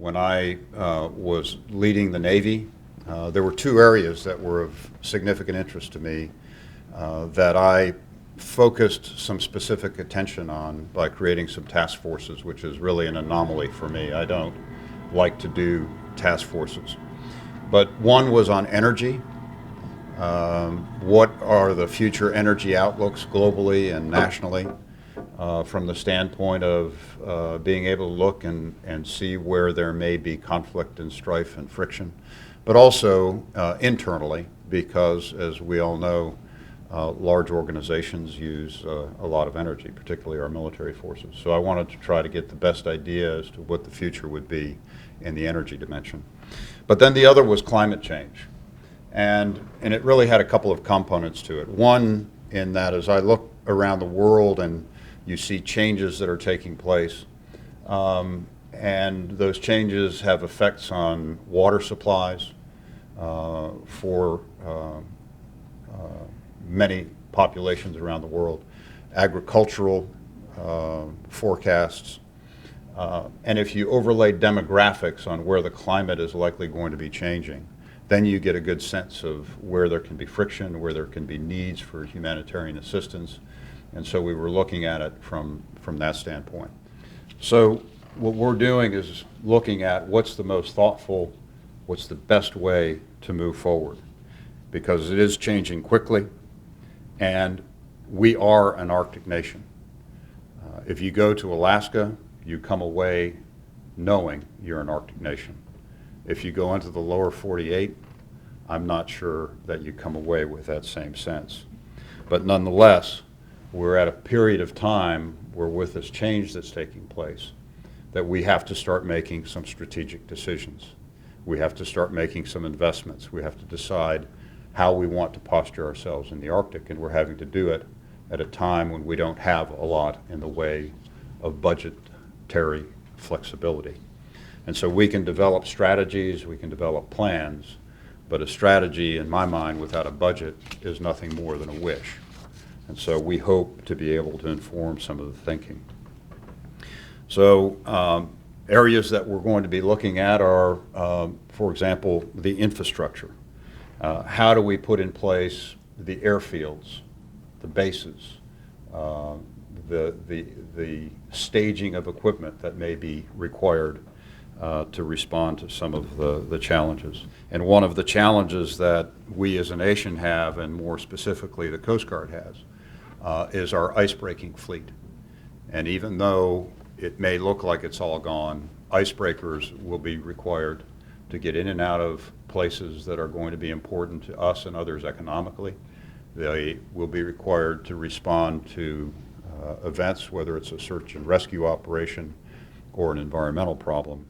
When I was leading the Navy, there were two areas that were of significant interest to me that I focused some specific attention on by creating some task forces, which is really an anomaly for me. I don't like to do task forces. But one was on energy. What are the future energy outlooks globally and nationally from the standpoint of being able to look and see where there may be conflict and strife and friction, but also internally, because as we all know, large organizations use a lot of energy, particularly our military forces. So I wanted to try to get the best idea as to what the future would be in the energy dimension. But then the other was climate change. And it really had a couple of components to it. One, in that as I look around the world and you see changes that are taking place, and those changes have effects on water supplies for many populations around the world, agricultural forecasts, and if you overlay demographics on where the climate is likely going to be changing, then you get a good sense of where there can be friction, where there can be needs for humanitarian assistance. And so we were looking at it from that standpoint. So what we're doing is looking at what's the most thoughtful, what's the best way to move forward, because it is changing quickly, and we are an Arctic nation. If you go to Alaska, you come away knowing you're an Arctic nation. If you go into the lower 48, I'm not sure that you come away with that same sense. But nonetheless, we're at a period of time where with this change that's taking place, that we have to start making some strategic decisions. We have to start making some investments. We have to decide how we want to posture ourselves in the Arctic, and we're having to do it at a time when we don't have a lot in the way of budgetary flexibility. And so we can develop strategies, we can develop plans, but a strategy, in my mind, without a budget is nothing more than a wish. And so we hope to be able to inform some of the thinking. So areas that we're going to be looking at are, for example, the infrastructure. How do we put in place the airfields, the bases, the staging of equipment that may be required to respond to some of the challenges. And one of the challenges that we as a nation have, and more specifically the Coast Guard has, is our icebreaking fleet. And even though it may look like it's all gone, icebreakers will be required to get in and out of places that are going to be important to us and others economically. They will be required to respond to events, whether it's a search and rescue operation or an environmental problem.